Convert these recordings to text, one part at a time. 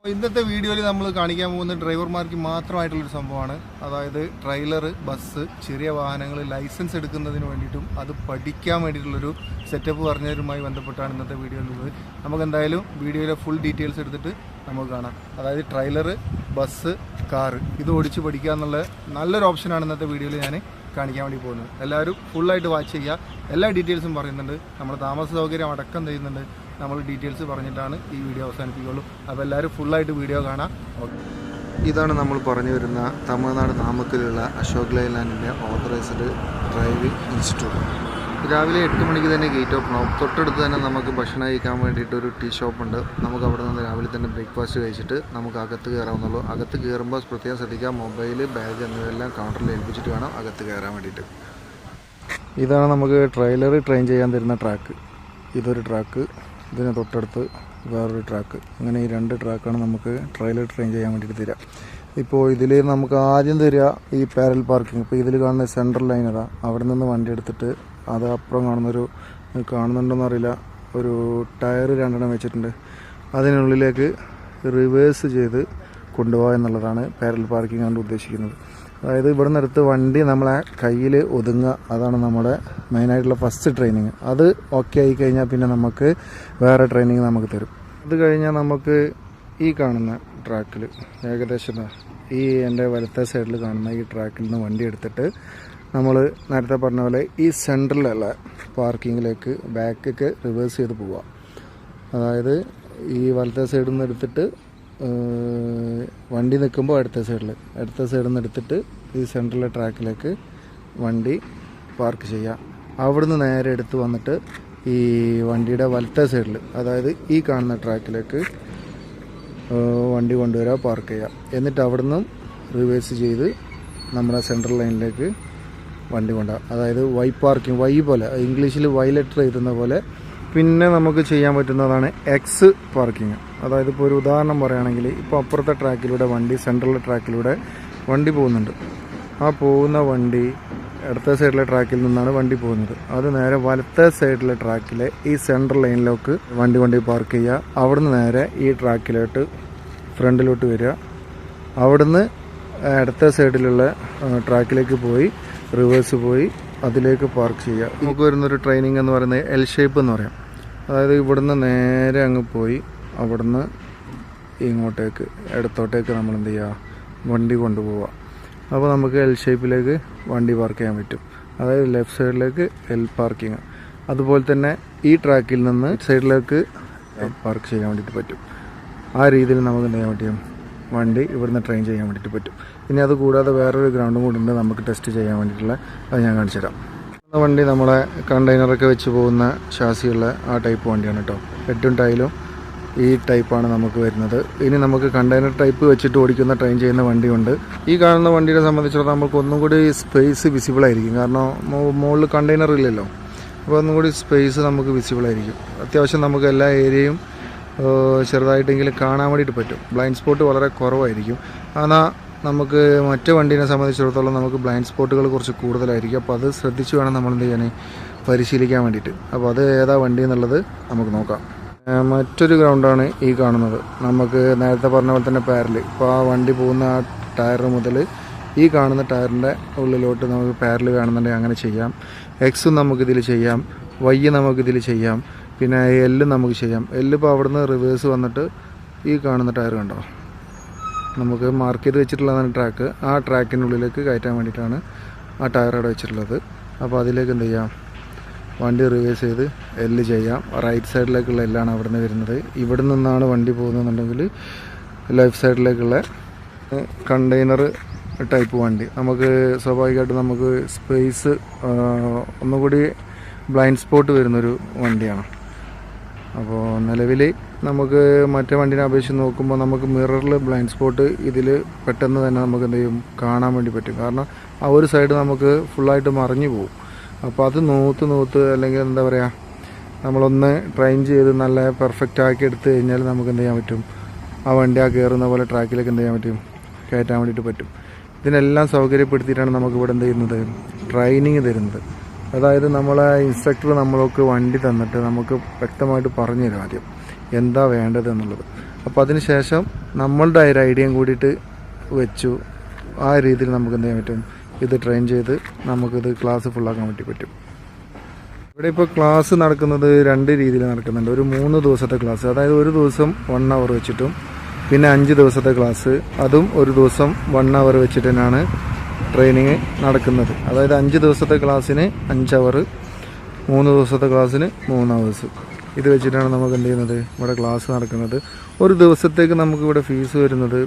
ഇന്നത്തെ വീഡിയോയിൽ നമ്മൾ കാണിക്കാൻ പോകുന്ന ഡ്രൈവർമാർക്ക് മാത്രമായിട്ടുള്ളൊരു സംഭവമാണ്. അതായത് ട്രെയിലർ, ബസ്, ചെറിയ വാഹനങ്ങൾ ലൈസൻസ് എടുക്കുന്നതിന് വേണ്ടിയിട്ടും അത് പഠിക്കാൻ വേണ്ടിയിട്ടുള്ളൊരു സെറ്റപ്പ് പറഞ്ഞതുമായി ബന്ധപ്പെട്ടാണ് ഇന്നത്തെ വീഡിയോയിലുള്ളത്. നമുക്ക് എന്തായാലും വീഡിയോയിലെ ഫുൾ ഡീറ്റെയിൽസ് എടുത്തിട്ട് നമുക്ക് കാണാം. അതായത് ട്രെയിലർ, ബസ്, കാറ് ഇത് ഓടിച്ച് പഠിക്കുക എന്നുള്ള നല്ലൊരു ഓപ്ഷനാണ് ഇന്നത്തെ വീഡിയോയിൽ ഞാൻ കാണിക്കാൻ വേണ്ടി പോകുന്നത്. എല്ലാവരും ഫുള്ളായിട്ട് വാച്ച് ചെയ്യുക. എല്ലാ ഡീറ്റെയിൽസും പറയുന്നുണ്ട്. നമ്മൾ താമസ സൗകര്യം അടക്കം ചെയ്യുന്നുണ്ട്. നമ്മൾ ഡീറ്റെയിൽസ് പറഞ്ഞിട്ടാണ് ഈ വീഡിയോ അവസാനിപ്പിക്കുകയുള്ളൂ. അപ്പോൾ എല്ലാവരും ഫുള്ളായിട്ട് വീഡിയോ കാണാം. ഓക്കെ, ഇതാണ് നമ്മൾ പറഞ്ഞു വരുന്ന തമിഴ്നാട് നാമക്കലുള്ള അശോക് ലൈലാൻഡിൻ്റെ ഓതറൈസ്ഡ് ഡ്രൈവിംഗ് ഇൻസ്റ്റിറ്റ്യൂട്ട്. രാവിലെ 8 മണിക്ക് തന്നെ ഗേറ്റ് ഓപ്പൺ ആവും. തൊട്ടടുത്ത് തന്നെ നമുക്ക് ഭക്ഷണം കഴിക്കാൻ വേണ്ടിയിട്ട് ഒരു ടീ ഷോപ്പുണ്ട്. നമുക്ക് അവിടെ നിന്ന് രാവിലെ തന്നെ ബ്രേക്ക്ഫാസ്റ്റ് കഴിച്ചിട്ട് നമുക്ക് അകത്ത് കയറാവുന്നുള്ളൂ. അകത്ത് കയറുമ്പോൾ പ്രത്യേകം ശ്രദ്ധിക്കുക, മൊബൈൽ, ബാഗ് എന്നിവയെല്ലാം കൗണ്ടറിൽ ഏൽപ്പിച്ചിട്ട് വേണം അകത്ത് കയറാൻ വേണ്ടിയിട്ട്. ഇതാണ് നമുക്ക് ട്രെയിലർ ട്രെയിൻ ചെയ്യാൻ തരുന്ന ട്രാക്ക്. ഇതൊരു ട്രാക്ക്, ഇതിന് തൊട്ടടുത്ത് വേറൊരു ട്രാക്ക്. അങ്ങനെ ഈ 2 ട്രാക്കാണ് നമുക്ക് ട്രെയിലർ ട്രെയിൻ ചെയ്യാൻ വേണ്ടിയിട്ട് തരിക. ഇപ്പോൾ ഇതിൽ നമുക്ക് ആദ്യം തരിക ഈ പാരൽ പാർക്കിംഗ്. ഇപ്പോൾ ഇതിൽ കാണുന്ന സെൻട്രൽ ലൈൻ അതാ, അവിടെ നിന്ന് വണ്ടി എടുത്തിട്ട് അത് അപ്പുറം കാണുന്നുണ്ടോയെന്ന് അറിയില്ല, ഒരു ടയർ 2 വെച്ചിട്ടുണ്ട്. അതിനുള്ളിലേക്ക് റിവേഴ്സ് ചെയ്ത് കൊണ്ടുപോകുക എന്നുള്ളതാണ് പാരൽ പാർക്കിംഗ് കൊണ്ട് ഉദ്ദേശിക്കുന്നത്. അതായത് ഇവിടെ നിന്നെടുത്ത് വണ്ടി നമ്മളെ കയ്യിൽ ഒതുങ്ങുക, അതാണ് നമ്മുടെ മെയിനായിട്ടുള്ള ഫസ്റ്റ് ട്രെയിനിങ്. അത് ഓക്കെ ആയി കഴിഞ്ഞാൽ പിന്നെ നമുക്ക് വേറെ ട്രെയിനിങ് നമുക്ക് തരും. അത് കഴിഞ്ഞാൽ നമുക്ക് ഈ കാണുന്ന ട്രാക്കിൽ ഏകദേശം ഈ എൻ്റെ വലത്തെ സൈഡിൽ കാണുന്ന ഈ ട്രാക്കിൽ നിന്ന് വണ്ടി എടുത്തിട്ട് നമ്മൾ നേരത്തെ പറഞ്ഞ പോലെ ഈ സെൻട്രലുള്ള പാർക്കിങ്ങിലേക്ക് ബാക്കൊക്കെ റിവേഴ്സ് ചെയ്ത് പോവുക. അതായത് ഈ വലത്തെ സൈഡിൽ നിന്ന് എടുത്തിട്ട് വണ്ടി നിൽക്കുമ്പോൾ അടുത്ത സൈഡിൽ നിന്ന് എടുത്തിട്ട് ഈ സെൻട്രലിലെ ട്രാക്കിലേക്ക് വണ്ടി പാർക്ക് ചെയ്യുക. അവിടുന്ന് നേരെ എടുത്ത് വന്നിട്ട് ഈ വണ്ടിയുടെ വലത്തെ സൈഡിൽ, അതായത് ഈ കാണുന്ന ട്രാക്കിലേക്ക് വണ്ടി കൊണ്ടുവരിക, പാർക്ക് ചെയ്യുക. എന്നിട്ട് അവിടുന്ന് റിവേഴ്സ് ചെയ്ത് നമ്മുടെ സെൻട്രൽ ലൈനിലേക്ക് വണ്ടി കൊണ്ടുപോകുക. അതായത് വൈ പാർക്കിംഗ്, വൈ പോലെ ഇംഗ്ലീഷിൽ വൈ ലെറ്റർ എഴുതുന്ന പോലെ. പിന്നെ നമുക്ക് ചെയ്യാൻ പറ്റുന്നതാണ് എക്സ് പാർക്കിംഗ്. അതായത് ഇപ്പോൾ ഒരു ഉദാഹരണം പറയുകയാണെങ്കിൽ, ഇപ്പോൾ അപ്പുറത്തെ ട്രാക്കിലൂടെ വണ്ടി, സെൻട്രൽ ട്രാക്കിലൂടെ വണ്ടി പോകുന്നുണ്ട്. ആ പോകുന്ന വണ്ടി ഇടത്തെ സൈഡിലെ ട്രാക്കിൽ നിന്നാണ് വണ്ടി പോകുന്നത്. അത് നേരെ വലത്തെ സൈഡിലെ ട്രാക്കിലെ ഈ സെൻട്രൽ ലൈനിലേക്ക് വണ്ടി പാർക്ക് ചെയ്യുക. അവിടുന്ന് നേരെ ഈ ട്രാക്കിലോട്ട് ഫ്രണ്ടിലോട്ട് വരിക. അവിടുന്ന് ഇടത്തെ സൈഡിലുള്ള ട്രാക്കിലേക്ക് പോയി റിവേഴ്സ് പോയി അതിലേക്ക് പാർക്ക് ചെയ്യുക. നമുക്ക് വരുന്നൊരു ട്രെയിനിങ് എന്ന് പറയുന്നത് എൽ ഷേപ്പ് എന്ന് പറയാം. അതായത് ഇവിടുന്ന് നേരെ അങ്ങ് പോയി അവിടുന്ന് ഇങ്ങോട്ടേക്ക് ഇടത്തോട്ടേക്ക് നമ്മൾ എന്ത് ചെയ്യുക, വണ്ടി കൊണ്ടുപോവുക. അപ്പോൾ നമുക്ക് എൽ ഷേപ്പിലേക്ക് വണ്ടി പാർക്ക് ചെയ്യാൻ പറ്റും. അതായത് ലെഫ്റ്റ് സൈഡിലേക്ക് എൽ പാർക്കിങ്. അതുപോലെ തന്നെ ഈ ട്രാക്കിൽ നിന്ന് സൈഡിലേക്ക് പാർക്ക് ചെയ്യാൻ വേണ്ടിയിട്ട് പറ്റും. ആ രീതിയിൽ നമുക്ക് എന്ത് ചെയ്യാൻ പറ്റും, വണ്ടി ഇവിടുന്ന് ട്രെയിൻ ചെയ്യാൻ വേണ്ടിയിട്ട് പറ്റും. ഇനി അത് കൂടാതെ വേറൊരു ഗ്രൗണ്ടും കൂടി ഉണ്ട് നമുക്ക് ടെസ്റ്റ് ചെയ്യാൻ വേണ്ടിയിട്ടുള്ള. അത് ഞാൻ കാണിച്ചു തരാം. വണ്ടി നമ്മളെ കണ്ടെയ്നറൊക്കെ വെച്ച് പോകുന്ന ഷാസിയുള്ള ആ ടൈപ്പ് വണ്ടിയാണ് കേട്ടോ. 8 ടൈലും ഈ ടൈപ്പാണ് നമുക്ക് വരുന്നത്. ഇനി നമുക്ക് കണ്ടെയ്നർ ടൈപ്പ് വെച്ചിട്ട് ഓടിക്കുന്ന ട്രെയിൻ ചെയ്യുന്ന വണ്ടിയുണ്ട്. ഈ കാണുന്ന വണ്ടിയെ സംബന്ധിച്ചിടത്തോളം നമുക്ക് ഒന്നും കൂടി സ്പേസ് വിസിബിൾ ആയിരിക്കും. കാരണം മുകളിൽ കണ്ടെയ്നർ ഇല്ലല്ലോ. അപ്പോൾ ഒന്നും കൂടി സ്പേസ് നമുക്ക് വിസിബിൾ ആയിരിക്കും. അത്യാവശ്യം നമുക്ക് എല്ലാ ഏരിയയും ചെറുതായിട്ടെങ്കിലും കാണാൻ വേണ്ടിയിട്ട് പറ്റും. ബ്ലൈൻഡ് സ്പോട്ട് വളരെ കുറവായിരിക്കും. എന്നാൽ നമുക്ക് മറ്റു വണ്ടീനെ സംബന്ധിച്ചിടത്തോളം നമുക്ക് ബ്ലൈൻഡ് സ്പോട്ടുകൾ കുറച്ച് കൂടുതലായിരിക്കും. അപ്പോൾ അത് ശ്രദ്ധിച്ച് വേണം നമ്മൾ എന്ത് ചെയ്യാൻ, പരിശീലിക്കാൻ വേണ്ടിയിട്ട്. അപ്പോൾ അത് ഏതാ വണ്ടി എന്നുള്ളത് നമുക്ക് നോക്കാം. മറ്റൊരു ഗ്രൗണ്ടാണ് ഈ കാണുന്നത്. നമുക്ക് നേരത്തെ പറഞ്ഞ പോലെ തന്നെ പാരൽ. ഇപ്പോൾ ആ വണ്ടി പോകുന്ന ആ ടയർ മുതൽ ഈ കാണുന്ന ടയറിൻ്റെ ഉള്ളിലോട്ട് നമുക്ക് പാരൽ വേണമെന്നുണ്ടെങ്കിൽ അങ്ങനെ ചെയ്യാം. എക്സും നമുക്കിതിൽ ചെയ്യാം, വൈ നമുക്കിതിൽ ചെയ്യാം, പിന്നെ എല്ലും നമുക്ക് ചെയ്യാം. എല്ലിപ്പോൾ അവിടുന്ന് റിവേഴ്സ് വന്നിട്ട് ഈ കാണുന്ന ടയർ കണ്ടോ, നമുക്ക് മാർക്ക് ചെയ്ത് വെച്ചിട്ടുള്ളതാണ് ട്രാക്ക്. ആ ട്രാക്കിനുള്ളിലേക്ക് കയറ്റാൻ വേണ്ടിയിട്ടാണ് ആ ടയർ അവിടെ വെച്ചിട്ടുള്ളത്. അപ്പോൾ അതിലേക്ക് എന്ത് ചെയ്യാം, വണ്ടി റിവേഴ്സ് ചെയ്ത് എല്ല് ചെയ്യാം. റൈറ്റ് സൈഡിലേക്കുള്ള എല്ലാണ് അവിടെ നിന്ന് വരുന്നത്. ഇവിടെ നിന്നാണ് വണ്ടി പോകുന്നതെന്നുണ്ടെങ്കിൽ ലെഫ്റ്റ് സൈഡിലേക്കുള്ള കണ്ടെയ്നർ ടൈപ്പ് വണ്ടി. നമുക്ക് സ്വാഭാവികമായിട്ട് നമുക്ക് സ്പേസ് ഒന്നുകൂടി ബ്ലൈൻഡ് സ്പോട്ട് വരുന്നൊരു വണ്ടിയാണ്. അപ്പോൾ നിലവിൽ നമുക്ക് മറ്റേ വണ്ടിനെ അപേക്ഷിച്ച് നോക്കുമ്പോൾ നമുക്ക് മിററിൽ ബ്ലൈൻഡ് സ്പോട്ട് ഇതിൽ പെട്ടെന്ന് തന്നെ നമുക്ക് എന്ത് ചെയ്യും, കാണാൻ വേണ്ടി പറ്റും. കാരണം ആ ഒരു സൈഡ് നമുക്ക് ഫുള്ളായിട്ട് മറിഞ്ഞു പോകും. അപ്പോൾ അത് നൂത്ത് അല്ലെങ്കിൽ എന്താ പറയുക, നമ്മളൊന്ന് ട്രെയിൻ ചെയ്ത് നല്ല പെർഫെക്റ്റ് ആക്കി എടുത്തു കഴിഞ്ഞാൽ നമുക്ക് എന്ത് ചെയ്യാൻ പറ്റും, ആ വണ്ടി ആ കയറുന്ന പോലെ ട്രാക്കിലേക്ക് എന്ത് ചെയ്യാൻ പറ്റും, കയറ്റാൻ വേണ്ടിയിട്ട് പറ്റും. ഇതിനെല്ലാം സൗകര്യപ്പെടുത്തിയിട്ടാണ് നമുക്കിവിടെ എന്ത് ചെയ്യുന്നത്, ട്രെയിനിങ് തരുന്നത്. അതായത് നമ്മളെ ഇൻസ്ട്രക്ടർ നമ്മൾക്ക് വണ്ടി തന്നിട്ട് നമുക്ക് വ്യക്തമായിട്ട് പറഞ്ഞു തരും ആദ്യം എന്താ വേണ്ടത് എന്നുള്ളത്. അപ്പോൾ അതിന് ശേഷം നമ്മളുടെ ഒരു ഐഡിയയും കൂടിയിട്ട് വെച്ചു. ആ രീതിയിൽ നമുക്ക് എന്ത് ചെയ്യാൻ പറ്റും, ഇത് ട്രെയിൻ ചെയ്ത് നമുക്കിത് ക്ലാസ് ഫുള്ളാക്കാൻ വേണ്ടി പറ്റും. ഇവിടെ ഇപ്പോൾ ക്ലാസ് നടക്കുന്നത് 2 രീതിയിൽ നടക്കുന്നുണ്ട്. ഒരു 3 ദിവസത്തെ ക്ലാസ്, അതായത് ഒരു ദിവസം 1 അവർ വെച്ചിട്ടും പിന്നെ 5 ദിവസത്തെ ക്ലാസ്, അതും ഒരു ദിവസം 1 അവർ വെച്ചിട്ട് തന്നെയാണ് ട്രെയിനിങ് നടക്കുന്നത്. അതായത് 5 ദിവസത്തെ ക്ലാസ്സിന് 5 അവർ, 3 ദിവസത്തെ ക്ലാസ്സിന് 3 അവേഴ്സ്. ഇത് വെച്ചിട്ടാണ് നമുക്ക് എന്ത് ചെയ്യുന്നത്, ഇവിടെ ക്ലാസ് നടക്കുന്നത്. ഒരു ദിവസത്തേക്ക് നമുക്കിവിടെ ഫീസ് വരുന്നത്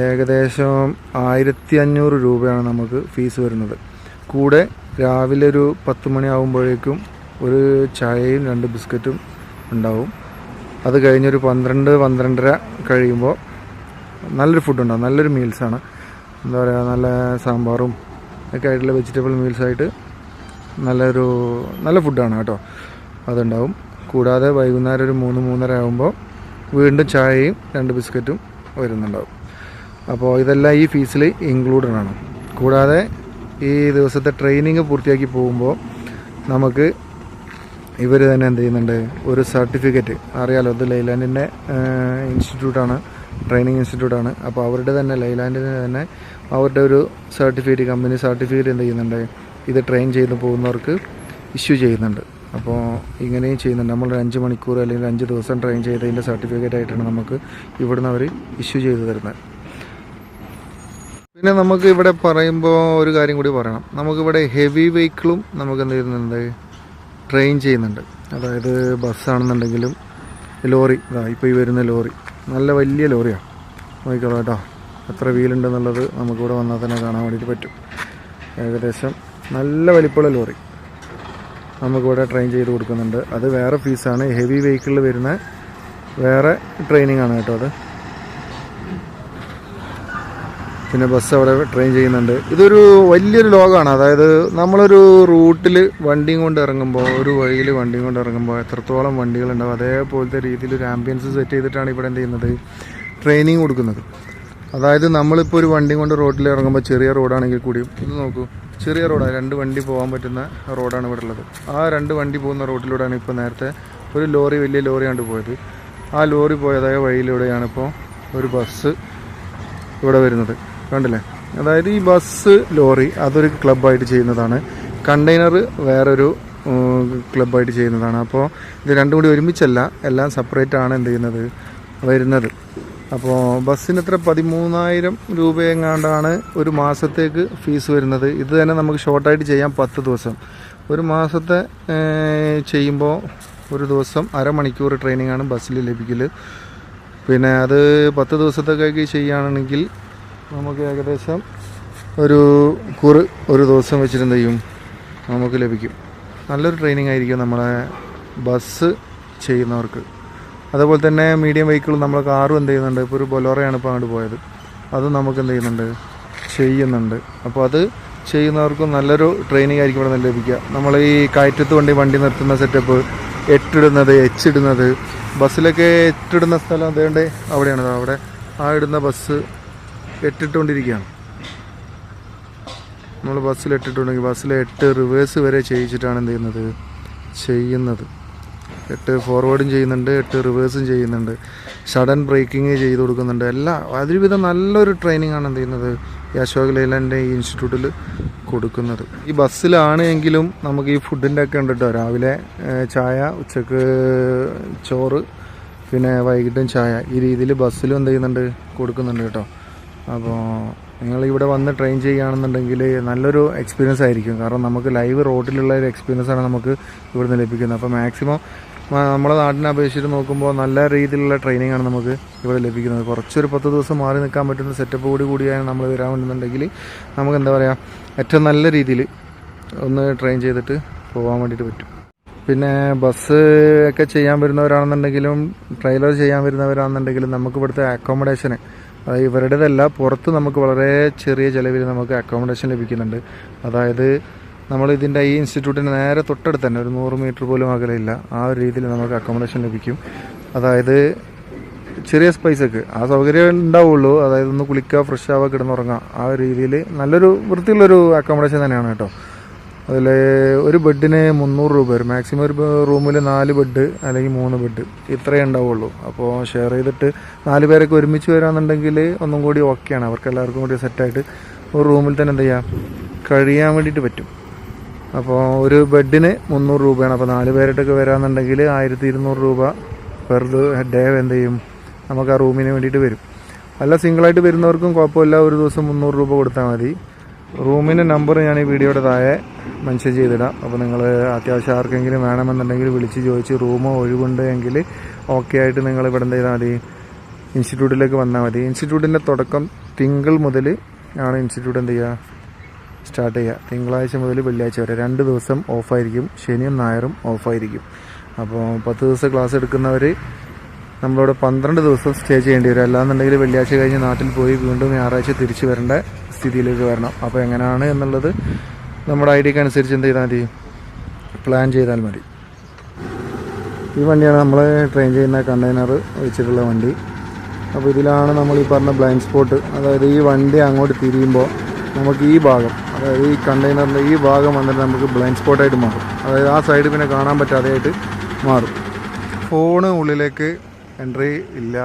ഏകദേശം 1500 രൂപയാണ് നമുക്ക് ഫീസ് വരുന്നത്. കൂടെ രാവിലെ ഒരു 10 മണിയാകുമ്പോഴേക്കും ഒരു ചായയും 2 ബിസ്ക്കറ്റും ഉണ്ടാവും. അത് കഴിഞ്ഞൊരു 12-12:30 കഴിയുമ്പോൾ നല്ലൊരു ഫുഡുണ്ടാവും. നല്ലൊരു മീൽസാണ്, എന്താ പറയുക, നല്ല സാമ്പാറും ഒക്കെ ആയിട്ടുള്ള വെജിറ്റബിൾ മീൽസായിട്ട് നല്ല ഫുഡാണ് കേട്ടോ, അതുണ്ടാവും. കൂടാതെ വൈകുന്നേരം ഒരു 3-3:30 ആകുമ്പോൾ വീണ്ടും ചായയും 2 ബിസ്ക്കറ്റും വരുന്നുണ്ടാവും. അപ്പോൾ ഇതെല്ലാം ഈ ഫീസിൽ ഇൻക്ലൂഡഡ് ആണ്. കൂടാതെ ഈ ദിവസത്തെ ട്രെയിനിങ് പൂർത്തിയാക്കി പോകുമ്പോൾ നമുക്ക് ഇവർ തന്നെ എന്ത് ചെയ്യുന്നുണ്ട്, ഒരു സർട്ടിഫിക്കറ്റ്, അറിയാലോ ഇത് ലൈലാൻഡിൻ്റെ ഇൻസ്റ്റിറ്റ്യൂട്ടാണ്, ട്രെയിനിങ് ഇൻസ്റ്റിറ്റ്യൂട്ടാണ്. അപ്പോൾ അവരുടെ തന്നെ ലൈലാൻഡിന് തന്നെ അവരുടെ ഒരു സർട്ടിഫിക്കറ്റ്, കമ്പനി സർട്ടിഫിക്കറ്റ് എന്ത് ചെയ്യുന്നുണ്ട്, ഇത് ട്രെയിൻ ചെയ്ത് പോകുന്നവർക്ക് ഇഷ്യൂ ചെയ്യുന്നുണ്ട്. അപ്പോൾ ഇങ്ങനെയും ചെയ്യുന്നുണ്ട്. നമ്മൾ 5 മണിക്കൂർ അല്ലെങ്കിൽ 5 ദിവസം ട്രെയിൻ ചെയ്തതിൻ്റെ സർട്ടിഫിക്കറ്റ് ആയിട്ടാണ് നമുക്ക് ഇവിടുന്ന് അവർ ഇഷ്യൂ ചെയ്ത് തരുന്നത്. പിന്നെ നമുക്ക് ഇവിടെ പറയുമ്പോൾ ഒരു കാര്യം കൂടി പറയണം. നമുക്കിവിടെ ഹെവി വെഹിക്കിളും നമുക്ക് എന്ത് ചെയ്യുന്നുണ്ട്, ട്രെയിൻ ചെയ്യുന്നുണ്ട്. അതായത് ബസ്സാണെന്നുണ്ടെങ്കിലും ലോറി, ഇപ്പോൾ ഈ വരുന്ന ലോറി നല്ല വലിയ ലോറിയാണ്, നോക്കിക്കോളൂ കേട്ടോ. എത്ര വീലുണ്ടെന്നുള്ളത് നമുക്കിവിടെ വന്നാൽ തന്നെ കാണാൻ വേണ്ടിയിട്ട് പറ്റും. ഏകദേശം നല്ല വലിപ്പമുള്ള ലോറി നമുക്കിവിടെ ട്രെയിൻ ചെയ്ത് കൊടുക്കുന്നുണ്ട്. അത് വേറെ ഫീസാണ്. ഹെവി വെഹിക്കിളിൽ വരുന്ന വേറെ ട്രെയിനിങ് ആണ് കേട്ടോ അത്. പിന്നെ ബസ് അവിടെ ട്രെയിൻ ചെയ്യുന്നുണ്ട്. ഇതൊരു വലിയൊരു ലോകമാണ്. അതായത് നമ്മളൊരു റൂട്ടിൽ വണ്ടിയും കൊണ്ട് ഇറങ്ങുമ്പോൾ, ഒരു വഴിയിൽ വണ്ടിയും കൊണ്ട് ഇറങ്ങുമ്പോൾ എത്രത്തോളം വണ്ടികളുണ്ടാവും, അതേപോലത്തെ രീതിയിൽ ഒരു ആംബിയൻസ് സെറ്റ് ചെയ്തിട്ടാണ് ഇവിടെ എന്ത് ചെയ്യുന്നത്, ട്രെയിനിങ് കൊടുക്കുന്നത്. അതായത് നമ്മളിപ്പോൾ ഒരു വണ്ടിയും കൊണ്ട് റോഡിൽ ഇറങ്ങുമ്പോൾ, ചെറിയ റോഡാണെങ്കിൽ കൂടിയും, ഇത് നോക്കൂ, ചെറിയ റോഡാണ്, 2 വണ്ടി പോകാൻ പറ്റുന്ന റോഡാണ് ഇവിടെ ഉള്ളത്. ആ 2 വണ്ടി പോകുന്ന റോഡിലൂടെയാണ് ഇപ്പോൾ നേരത്തെ ഒരു ലോറി, വലിയ ലോറിയാണ് പോയത്. ആ ലോറി പോയതായ വഴിയിലൂടെയാണ് ഇപ്പോൾ ഒരു ബസ് ഇവിടെ വരുന്നത്, കണ്ടില്ലേ. അതായത് ഈ ബസ്, ലോറി അതൊരു ക്ലബ്ബായിട്ട് ചെയ്യുന്നതാണ്, കണ്ടെയ്നർ വേറൊരു ക്ലബ്ബായിട്ട് ചെയ്യുന്നതാണ്. അപ്പോൾ ഇത് രണ്ടും കൂടി ഒരുമിച്ചല്ല, എല്ലാം സെപ്പറേറ്റ് ആണ് എന്ത് ചെയ്യുന്നത്, വരുന്നത്. അപ്പോൾ ബസ്സിന് എത്ര 13,000 രൂപയെങ്ങാണ്ടാണ് ഒരു മാസത്തേക്ക് ഫീസ് വരുന്നത്. ഇത് തന്നെ നമുക്ക് ഷോർട്ടായിട്ട് ചെയ്യാം, 10 ദിവസം. ഒരു മാസത്തെ ചെയ്യുമ്പോൾ ഒരു ദിവസം അരമണിക്കൂർ ട്രെയിനിങ് ആണ് ബസ്സിൽ ലഭിക്കൽ. പിന്നെ അത് 10 ദിവസത്തേക്ക് ചെയ്യുകയാണെങ്കിൽ നമുക്ക് ഏകദേശം ഒരു ദിവസം വെച്ചിട്ട് എന്ത് ചെയ്യും, നമുക്ക് ലഭിക്കും. നല്ലൊരു ട്രെയിനിങ് ആയിരിക്കും നമ്മളെ ബസ് ചെയ്യുന്നവർക്ക്. അതുപോലെ തന്നെ മീഡിയം വെഹിക്കിൾ, നമ്മൾ കാറും എന്ത് ചെയ്യുന്നുണ്ട്, ഇപ്പോൾ ഒരു ബൊലോറയാണ് ഇപ്പോൾ അങ്ങോട്ട് പോയത്, അതും നമുക്ക് എന്ത് ചെയ്യുന്നുണ്ട്. അപ്പോൾ അത് ചെയ്യുന്നവർക്കും നല്ലൊരു ട്രെയിനിങ് ആയിരിക്കും ഇവിടെ നിന്ന് ലഭിക്കുക. നമ്മൾ ഈ കയറ്റത്ത് വണ്ടി നിർത്തുന്ന സെറ്റപ്പ്, എട്ടിടുന്നത്, എച്ചിടുന്നത്, ബസ്സിലൊക്കെ എട്ടിടുന്ന സ്ഥലം അതേണ്ടേ അവിടെയാണ്, അവിടെ ആ ഇടുന്ന ബസ് എട്ടിട്ടുകൊണ്ടിരിക്കുകയാണ്. നമ്മൾ ബസ്സിൽ എട്ടിട്ടുണ്ടെങ്കിൽ ബസ്സിൽ 8 റിവേഴ്സ് വരെ ചെയ്യിച്ചിട്ടാണ് എന്ത് ചെയ്യുന്നത്. 8 ഫോർവേഡും ചെയ്യുന്നുണ്ട്, 8 റിവേഴ്സും ചെയ്യുന്നുണ്ട്, സഡൻ ബ്രേക്കിങ് ചെയ്ത് കൊടുക്കുന്നുണ്ട്. എല്ലാം അതിവിധം നല്ലൊരു ട്രെയിനിങ് ആണ് എന്ത് ചെയ്യുന്നത് ഈ അശോക് ലൈലാൻഡിൻ്റെ ഈ ഇൻസ്റ്റിറ്റ്യൂട്ടിൽ കൊടുക്കുന്നത്. ഈ ബസ്സിലാണ് എങ്കിലും നമുക്ക് ഈ ഫുഡിൻ്റെ ഒക്കെ ഉണ്ട് കേട്ടോ. രാവിലെ ചായ, ഉച്ചക്ക് ചോറ്, പിന്നെ വൈകിട്ടും ചായ, ഈ രീതിയിൽ ബസ്സിലും എന്ത് ചെയ്യുന്നുണ്ട്, കൊടുക്കുന്നുണ്ട് കേട്ടോ. അപ്പോൾ നിങ്ങളിവിടെ വന്ന് ട്രെയിൻ ചെയ്യുകയാണെന്നുണ്ടെങ്കിൽ നല്ലൊരു എക്സ്പീരിയൻസ് ആയിരിക്കും. കാരണം നമുക്ക് ലൈവ് റോഡിലുള്ള ഒരു എക്സ്പീരിയൻസാണ് നമുക്ക് ഇവിടുന്ന് ലഭിക്കുന്നത്. അപ്പോൾ മാക്സിമം നമ്മളെ നാട്ടിനെ അപേക്ഷിച്ച് നോക്കുമ്പോൾ നല്ല രീതിയിലുള്ള ട്രെയിനിങ് ആണ് നമുക്ക് ഇവിടെ ലഭിക്കുന്നത്. കുറച്ചൊരു 10 ദിവസം മാറി നിൽക്കാൻ പറ്റുന്ന സെറ്റപ്പ് കൂടിയാണ് നമ്മൾ വരാൻ വേണ്ടുന്നുണ്ടെങ്കിൽ നമുക്ക് എന്താ പറയുക, ഏറ്റവും നല്ല രീതിയിൽ ഒന്ന് ട്രെയിൻ ചെയ്തിട്ട് പോകാൻ വേണ്ടിയിട്ട് പറ്റും. പിന്നെ ബസ് ഒക്കെ ചെയ്യാൻ വരുന്നവരാണെന്നുണ്ടെങ്കിലും ട്രെയിലർ ചെയ്യാൻ വരുന്നവരാണെന്നുണ്ടെങ്കിലും നമുക്ക് ഇവിടുത്തെ അക്കോമഡേഷന്, അതായത് ഇവരുടേതല്ല, പുറത്ത് നമുക്ക് വളരെ ചെറിയ ചിലവിൽ നമുക്ക് അക്കോമഡേഷൻ ലഭിക്കുന്നുണ്ട്. അതായത് നമ്മൾ ഇതിൻ്റെ ഈ ഇൻസ്റ്റിറ്റ്യൂട്ടിന് നേരെ തൊട്ടടുത്ത് തന്നെ, ഒരു 100 മീറ്റർ പോലും അകലെയില്ല, ആ ഒരു രീതിയിൽ നമുക്ക് അക്കോമഡേഷൻ ലഭിക്കും. അതായത് ചെറിയ സ്പൈസൊക്കെ ആ സൗകര്യം ഉണ്ടാവുള്ളൂ. അതായത് ഒന്ന് കുളിക്കുക, ഫ്രഷ് ആവുക, കിടന്നുറങ്ങുക, ആ ഒരു രീതിയിൽ നല്ലൊരു വൃത്തിയുള്ളൊരു അക്കോമഡേഷൻ തന്നെയാണ് കേട്ടോ. അതിൽ ഒരു ബെഡിന് 300 രൂപ വരും. മാക്സിമം ഒരു റൂമിൽ 4 ബെഡ് അല്ലെങ്കിൽ 3 ബെഡ് ഇത്രയേ ഉണ്ടാവുള്ളൂ. അപ്പോൾ ഷെയർ ചെയ്തിട്ട് 4 പേരൊക്കെ ഒരുമിച്ച് വരാമെന്നുണ്ടെങ്കിൽ ഒന്നും കൂടി ഓക്കെയാണ്. അവർക്ക് എല്ലാവർക്കും കൂടി സെറ്റായിട്ട് ഒരു റൂമിൽ തന്നെ എന്ത് ചെയ്യാം, കഴിയാൻ വേണ്ടിയിട്ട് പറ്റും. അപ്പോൾ ഒരു ബെഡിന് 300 രൂപയാണ്. അപ്പോൾ 4 പേരായിട്ടൊക്കെ വരാമെന്നുണ്ടെങ്കിൽ 1200 രൂപ പെർ ഡേ എന്ത് ചെയ്യും നമുക്ക് ആ റൂമിന് വേണ്ടിയിട്ട് വരും. അല്ല സിംഗിളായിട്ട് വരുന്നവർക്കും കുഴപ്പമില്ല, ഒരു ദിവസം 300 രൂപ കൊടുത്താൽ മതി. റൂമിൻ്റെ നമ്പർ ഞാൻ ഈ വീഡിയോയുടെ താഴെ മെൻഷൻ ചെയ്തിടാം. അപ്പോൾ നിങ്ങൾ അത്യാവശ്യം ആർക്കെങ്കിലും വേണമെന്നുണ്ടെങ്കിൽ വിളിച്ച് ചോദിച്ച് റൂമോ ഒഴിവുണ്ട് എങ്കിൽ ഓക്കെ ആയിട്ട് നിങ്ങൾ ഇവിടെ എന്ത് ചെയ്താൽ മതി, ഇൻസ്റ്റിറ്റ്യൂട്ടിലേക്ക് വന്നാൽ മതി. ഇൻസ്റ്റിറ്റ്യൂട്ടിൻ്റെ തുടക്കം തിങ്കൾ മുതൽ ആണ് ഇൻസ്റ്റിറ്റ്യൂട്ട് എന്ത് ചെയ്യുക സ്റ്റാർട്ട് ചെയ്യുക. തിങ്കളാഴ്ച മുതൽ വെള്ളിയാഴ്ച വരെ 2 ദിവസം ഓഫായിരിക്കും, ശനിയും ഞായറും ഓഫായിരിക്കും. അപ്പോൾ 10 ദിവസം ക്ലാസ് എടുക്കുന്നവർ നമ്മളിവിടെ 12 ദിവസം സ്റ്റേ ചെയ്യേണ്ടി വരും. അല്ലാന്നുണ്ടെങ്കിൽ വെള്ളിയാഴ്ച കഴിഞ്ഞ് നാട്ടിൽ പോയി വീണ്ടും ഞായറാഴ്ച തിരിച്ച് വരേണ്ട സ്ഥിതിയിലേക്ക് വരണം. അപ്പോൾ എങ്ങനെയാണ് എന്നുള്ളത് നമ്മുടെ ഐഡിയക്ക് അനുസരിച്ച് എന്ത് ചെയ്താൽ മതി, പ്ലാൻ ചെയ്താൽ മതി. ഈ വണ്ടിയാണ് നമ്മൾ ട്രെയിൻ ചെയ്യുന്ന കണ്ടെയ്നർ വെച്ചിട്ടുള്ള വണ്ടി. അപ്പോൾ ഇതിലാണ് നമ്മൾ ഈ പറഞ്ഞ ബ്ലൈൻഡ് സ്പോട്ട്. അതായത് ഈ വണ്ടി അങ്ങോട്ട് തിരിയുമ്പോൾ നമുക്ക് ഈ ഭാഗം, അതായത് ഈ കണ്ടെയ്നറിൻ്റെ ഈ ഭാഗം വന്നിട്ട് നമുക്ക് ബ്ലൈൻഡ് സ്പോട്ടായിട്ട് മാറും. അതായത് ആ സൈഡ് പിന്നെ കാണാൻ പറ്റാതെയായിട്ട് മാറും. ഫോണ് ഉള്ളിലേക്ക് എൻട്രി ഇല്ല.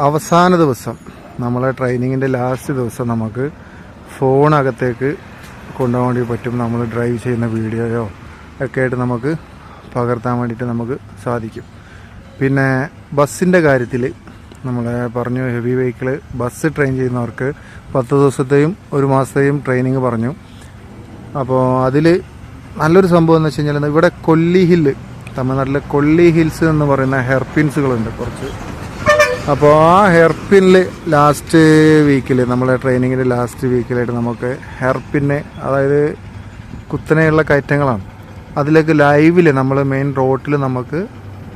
അവസാന ദിവസം നമ്മളെ ട്രെയിനിങ്ങിൻ്റെ ലാസ്റ്റ് ദിവസം നമുക്ക് ഫോണകത്തേക്ക് കൊണ്ടുപോകാൻ വേണ്ടി പറ്റും. നമ്മൾ ഡ്രൈവ് ചെയ്യുന്ന വീഡിയോയോ ഒക്കെ ആയിട്ട് നമുക്ക് പകർത്താൻ വേണ്ടിയിട്ട് നമുക്ക് സാധിക്കും. പിന്നെ ബസ്സിൻ്റെ കാര്യത്തിൽ നമ്മൾ പറഞ്ഞു, ഹെവി വെഹിക്കിൾ ബസ് ട്രെയിൻ ചെയ്യുന്നവർക്ക് 10 ദിവസത്തെയും 1 മാസത്തെയും ട്രെയിനിങ് പറഞ്ഞു. അപ്പോൾ അതിൽ നല്ലൊരു സംഭവം എന്ന് വെച്ച് കഴിഞ്ഞാൽ ഇവിടെ കൊല്ലി ഹില്ല്, തമിഴ്നാട്ടിലെ കൊല്ലി ഹിൽസ് എന്ന് പറയുന്ന ഹെയർപിൻസുകളുണ്ട് കുറച്ച്. അപ്പോൾ ആ ഹെയർപിന്നിൽ ലാസ്റ്റ് വീക്കിൽ നമ്മളെ ട്രെയിനിങ്ങിൻ്റെ ലാസ്റ്റ് വീക്കിലായിട്ട് നമുക്ക് ഹെയർപിന്നെ, അതായത് കുത്തനെയുള്ള കയറ്റങ്ങളാണ്, അതിലേക്ക് ലൈവിൽ നമ്മൾ മെയിൻ റോഡിൽ നമുക്ക്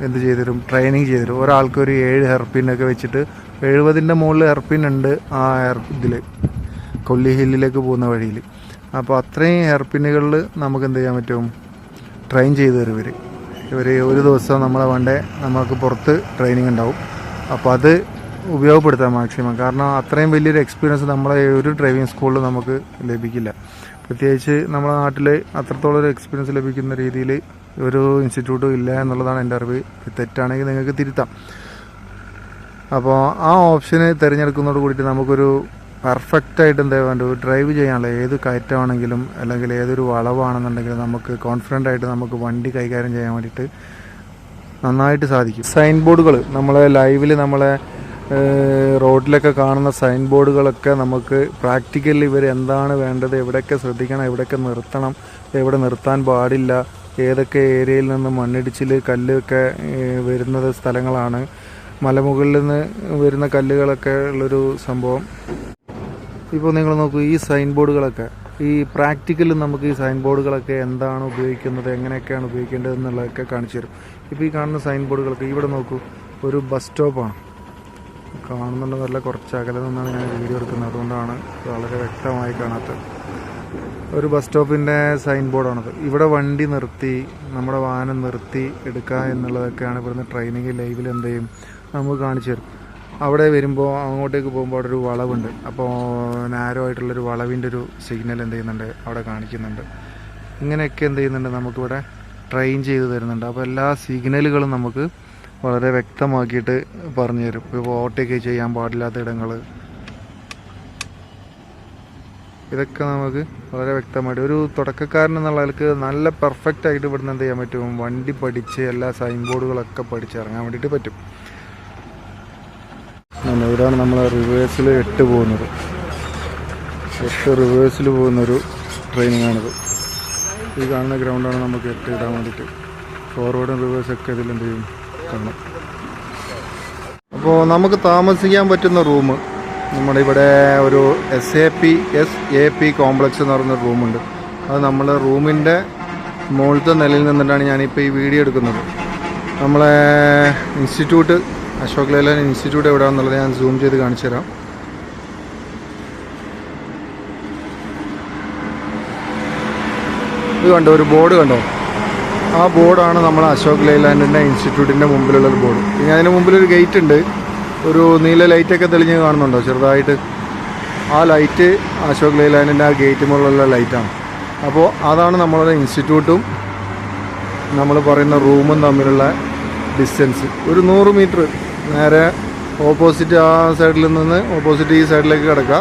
എന്ത് ചെയ്തുതരും, ട്രെയിനിങ് ചെയ്തുതരും. ഒരാൾക്ക് ഒരു 7 ഹെയർപിന്നൊക്കെ വെച്ചിട്ട് 70ൻ്റെ മുകളിൽ ഹെയർപിൻ ഉണ്ട് ആ ഇതിൽ കൊല്ലി ഹില്ലിലേക്ക് പോകുന്ന വഴിയിൽ. അപ്പോൾ അത്രയും ഹെയർപിന്നുകളിൽ നമുക്ക് എന്ത് ചെയ്യാൻ പറ്റും, ട്രെയിൻ ചെയ്തു തരും ഇവർ. ഒരു ദിവസം നമ്മളെ വേണ്ടേ നമുക്ക് പുറത്ത് ട്രെയിനിങ് ഉണ്ടാവും. അപ്പോൾ അത് ഉപയോഗപ്പെടുത്താം മാക്സിമം. കാരണം അത്രയും വലിയൊരു എക്സ്പീരിയൻസ് നമ്മളെ ഒരു ഡ്രൈവിംഗ് സ്കൂളിൽ നമുക്ക് ലഭിക്കില്ല. പ്രത്യേകിച്ച് നമ്മുടെ നാട്ടിൽ അത്രത്തോളം ഒരു എക്സ്പീരിയൻസ് ലഭിക്കുന്ന രീതിയിൽ ഒരു ഇൻസ്റ്റിറ്റ്യൂട്ടും ഇല്ല എന്നുള്ളതാണ് എൻ്റെ അറിവ്. തെറ്റാണെങ്കിൽ നിങ്ങൾക്ക് തിരുത്താം. അപ്പോൾ ആ ഓപ്ഷന് തിരഞ്ഞെടുക്കുന്നതോട് കൂടിയിട്ട് നമുക്കൊരു പെർഫെക്റ്റായിട്ട് എന്താ വേണ്ടത്, ഡ്രൈവ് ചെയ്യാനുള്ള ഏത് കയറ്റമാണെങ്കിലും അല്ലെങ്കിൽ ഏതൊരു വളവാണെന്നുണ്ടെങ്കിലും നമുക്ക് കോൺഫിഡൻ്റ് ആയിട്ട് നമുക്ക് വണ്ടി കൈകാര്യം ചെയ്യാൻ വേണ്ടിയിട്ട് നന്നായിട്ട് സാധിക്കും. സൈൻ ബോർഡുകൾ നമ്മളെ ലൈവിൽ നമ്മളെ റോഡിലൊക്കെ കാണുന്ന സൈൻ ബോർഡുകളൊക്കെ നമുക്ക് പ്രാക്ടിക്കലി ഇവർ എന്താണ് വേണ്ടത്, എവിടെയൊക്കെ ശ്രദ്ധിക്കണം, എവിടെയൊക്കെ നിർത്തണം, എവിടെ നിർത്താൻ പാടില്ല, ഏതൊക്കെ ഏരിയയിൽ നിന്ന് മണ്ണിടിച്ചിൽ കല്ലൊക്കെ വരുന്നത് സ്ഥലങ്ങളാണ്, മലമുകളിൽ നിന്ന് വരുന്ന കല്ലുകളൊക്കെ ഉള്ളൊരു സംഭവം. ഇപ്പോൾ നിങ്ങൾ നോക്കൂ, ഈ സൈൻ ബോർഡുകളൊക്കെ ഈ പ്രാക്ടിക്കലിൽ നമുക്ക് ഈ സൈൻ ബോർഡുകളൊക്കെ എന്താണ് ഉപയോഗിക്കുന്നത്, എങ്ങനെയൊക്കെയാണ് ഉപയോഗിക്കേണ്ടത് എന്നുള്ളതൊക്കെ കാണിച്ചു തരും. ഇപ്പോൾ ഈ കാണുന്ന സൈൻ ബോർഡുകളൊക്കെ ഇവിടെ നോക്കൂ, ഒരു ബസ് സ്റ്റോപ്പാണ് കാണുന്നുണ്ട്. നല്ല കുറച്ച് അകലെ നിന്നാണ് ഞാൻ വീഡിയോ എടുക്കുന്നത്, അതുകൊണ്ടാണ് വളരെ വ്യക്തമായി കാണാത്തത്. ഒരു ബസ് സ്റ്റോപ്പിൻ്റെ സൈൻ ബോർഡാണത്. ഇവിടെ വണ്ടി നിർത്തി നമ്മുടെ വാഹനം നിർത്തി എടുക്കുക എന്നുള്ളതൊക്കെയാണ് ഇവിടുന്ന് ട്രെയിനിങ് ലൈവിൽ എന്ത് ചെയ്യും നമുക്ക് കാണിച്ചു തരും. അവിടെ വരുമ്പോൾ അങ്ങോട്ടേക്ക് പോകുമ്പോൾ അവിടെ ഒരു വളവുണ്ട്. അപ്പോൾ നാരോ ആയിട്ടുള്ളൊരു വളവിൻ്റെ ഒരു സിഗ്നൽ എന്ത് ചെയ്യുന്നുണ്ട് അവിടെ കാണിക്കുന്നുണ്ട്. ഇങ്ങനെയൊക്കെ എന്ത് ചെയ്യുന്നുണ്ട് നമുക്കിവിടെ ട്രെയിൻ ചെയ്ത് തരുന്നുണ്ട്. അപ്പോൾ എല്ലാ സിഗ്നലുകളും നമുക്ക് വളരെ വ്യക്തമാക്കിയിട്ട് പറഞ്ഞു തരും. ഇപ്പോൾ ഓവർടേക്ക് ചെയ്യാൻ പാടില്ലാത്ത ഇടങ്ങൾ, ഇതൊക്കെ നമുക്ക് വളരെ വ്യക്തമായിട്ട് ഒരു തുടക്കക്കാരൻ എന്നുള്ള ആൾക്ക് നല്ല പെർഫെക്റ്റ് ആയിട്ട് ഇവിടുന്ന് എന്ത് ചെയ്യാൻ പറ്റും, വണ്ടി പഠിച്ച് എല്ലാ സൈൻ ബോർഡുകളൊക്കെ പഠിച്ചിറങ്ങാൻ വേണ്ടിയിട്ട് പറ്റും. ഇതാണ് നമ്മൾ റിവേഴ്സിൽ 8 പോകുന്നത്. 8 റിവേഴ്സിൽ പോകുന്നൊരു ട്രെയിനിങ്ങാണിത്. ഈ കാണുന്ന ഗ്രൗണ്ടാണ് നമുക്ക് 8 ഇടാൻ വേണ്ടിയിട്ട്. ഫോർവേഡും റിവേഴ്സൊക്കെ ഇതിൽ എന്ത് ചെയ്യും കാണും. അപ്പോൾ നമുക്ക് താമസിക്കാൻ പറ്റുന്ന റൂം നമ്മുടെ ഇവിടെ ഒരു SAP കോംപ്ലക്സ് എന്ന് പറയുന്ന റൂമുണ്ട്. അത് നമ്മൾ റൂമിൻ്റെ മുകളിലത്തെ നിലയിൽ നിന്നിട്ടാണ് ഞാനിപ്പോൾ ഈ വീഡിയോ എടുക്കുന്നത്. നമ്മളെ ഇൻസ്റ്റിറ്റ്യൂട്ട് അശോക് ലൈലാൻഡ് ഇൻസ്റ്റിറ്റ്യൂട്ട് എവിടെയാണെന്നുള്ളത് ഞാൻ സൂം ചെയ്ത് കാണിച്ചു തരാം. ഇത് കണ്ടോ, ഒരു ബോർഡ് കണ്ടോ, ആ ബോർഡാണ് നമ്മൾ അശോക് ലൈലാൻഡിൻ്റെ ഇൻസ്റ്റിറ്റ്യൂട്ടിൻ്റെ മുമ്പിലുള്ളൊരു ബോർഡ്. പിന്നെ അതിന് മുമ്പിലൊരു ഗേറ്റ് ഉണ്ട്, ഒരു നീല ലൈറ്റൊക്കെ തെളിഞ്ഞ് കാണുന്നുണ്ടോ ചെറുതായിട്ട്. ആ ലൈറ്റ് അശോക് ലൈലാൻഡിൻ്റെ ആ ഗേറ്റ് മുകളിലുള്ള ലൈറ്റാണ്. അപ്പോൾ അതാണ് നമ്മളുടെ ഇൻസ്റ്റിറ്റ്യൂട്ടും നമ്മൾ പറയുന്ന റൂമും തമ്മിലുള്ള ഡിസ്റ്റൻസ്. ഒരു 100 മീറ്റർ നേരെ ഓപ്പോസിറ്റ് ആ സൈഡിൽ നിന്ന് ഓപ്പോസിറ്റ് ഈ സൈഡിലേക്ക് കിടക്കുക,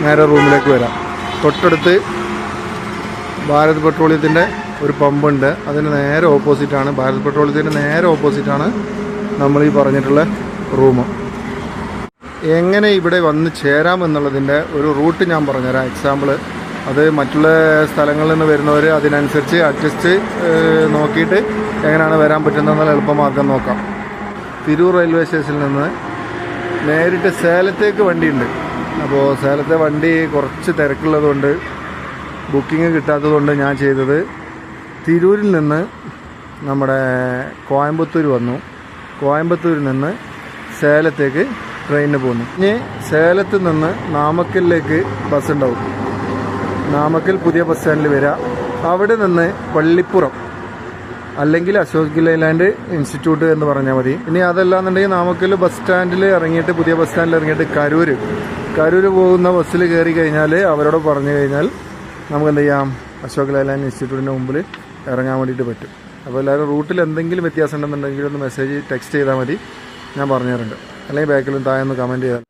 നേരെ റൂമിലേക്ക് വരാം. തൊട്ടടുത്ത് ഭാരത് പെട്രോളിയത്തിൻ്റെ ഒരു പമ്പുണ്ട്, അതിന് നേരെ ഓപ്പോസിറ്റാണ്, ഭാരത് പെട്രോളിയത്തിൻ്റെ നേരെ ഓപ്പോസിറ്റാണ് നമ്മൾ ഈ പറഞ്ഞിട്ടുള്ള റൂം. എങ്ങനെ ഇവിടെ വന്ന് ചേരാമെന്നുള്ളതിൻ്റെ ഒരു റൂട്ട് ഞാൻ പറഞ്ഞുതരാം. എക്സാമ്പിൾ, അത് മറ്റുള്ള സ്ഥലങ്ങളിൽ നിന്ന് വരുന്നവർ അതിനനുസരിച്ച് അഡ്ജസ്റ്റ് നോക്കിയിട്ട് എങ്ങനെയാണ് വരാൻ പറ്റുന്നതെന്നുള്ള എളുപ്പമാർഗം നോക്കാം. തിരൂർ റെയിൽവേ സ്റ്റേഷനിൽ നിന്ന് നേരിട്ട് സേലത്തേക്ക് വണ്ടിയുണ്ട്. അപ്പോൾ സേലത്തെ വണ്ടി കുറച്ച് തിരക്കുള്ളതുകൊണ്ട് ബുക്കിംഗ് കിട്ടാത്തതുകൊണ്ട് ഞാൻ ചെയ്തത് തിരൂരിൽ നിന്ന് നമ്മുടെ കോയമ്പത്തൂർ വന്നു, കോയമ്പത്തൂരിൽ നിന്ന് സേലത്തേക്ക് ട്രെയിനിന് പോന്നു. ഇനി സേലത്ത് നിന്ന് നാമക്കലിലേക്ക് ബസ് ഉണ്ടാവും. നാമക്കൽ പുതിയ ബസ് സ്റ്റാൻഡിൽ വരിക, അവിടെ നിന്ന് പള്ളിപ്പുറം അല്ലെങ്കിൽ അശോക് ലൈലാൻഡ് ഇൻസ്റ്റിറ്റ്യൂട്ട് എന്ന് പറഞ്ഞാൽ മതി. ഇനി അതല്ലാന്നുണ്ടെങ്കിൽ നാമക്കൽ ബസ് സ്റ്റാൻഡിൽ ഇറങ്ങിയിട്ട് പുതിയ ബസ് സ്റ്റാൻഡിൽ ഇറങ്ങിയിട്ട് കരൂർ പോകുന്ന ബസ്സിൽ കയറി കഴിഞ്ഞാൽ അവരോട് പറഞ്ഞു കഴിഞ്ഞാൽ നമുക്ക് എന്ത് ചെയ്യാം, അശോക് ലൈലാൻഡ് ഇൻസ്റ്റിറ്റ്യൂട്ടിൻ്റെ മുമ്പിൽ ഇറങ്ങാൻ വേണ്ടിയിട്ട് പറ്റും. അപ്പോൾ എല്ലാവരും റൂട്ടിൽ എന്തെങ്കിലും വ്യത്യാസം ഉണ്ടെന്നുണ്ടെങ്കിൽ ഒന്ന് മെസ്സേജ് ടെക്സ്റ്റ് ചെയ്താൽ മതി, ഞാൻ പറഞ്ഞു തരുന്നുണ്ട്. അല്ലെങ്കിൽ ബാക്കിലും താഴെ ഒന്ന് കമൻറ്റ് ചെയ്താൽ.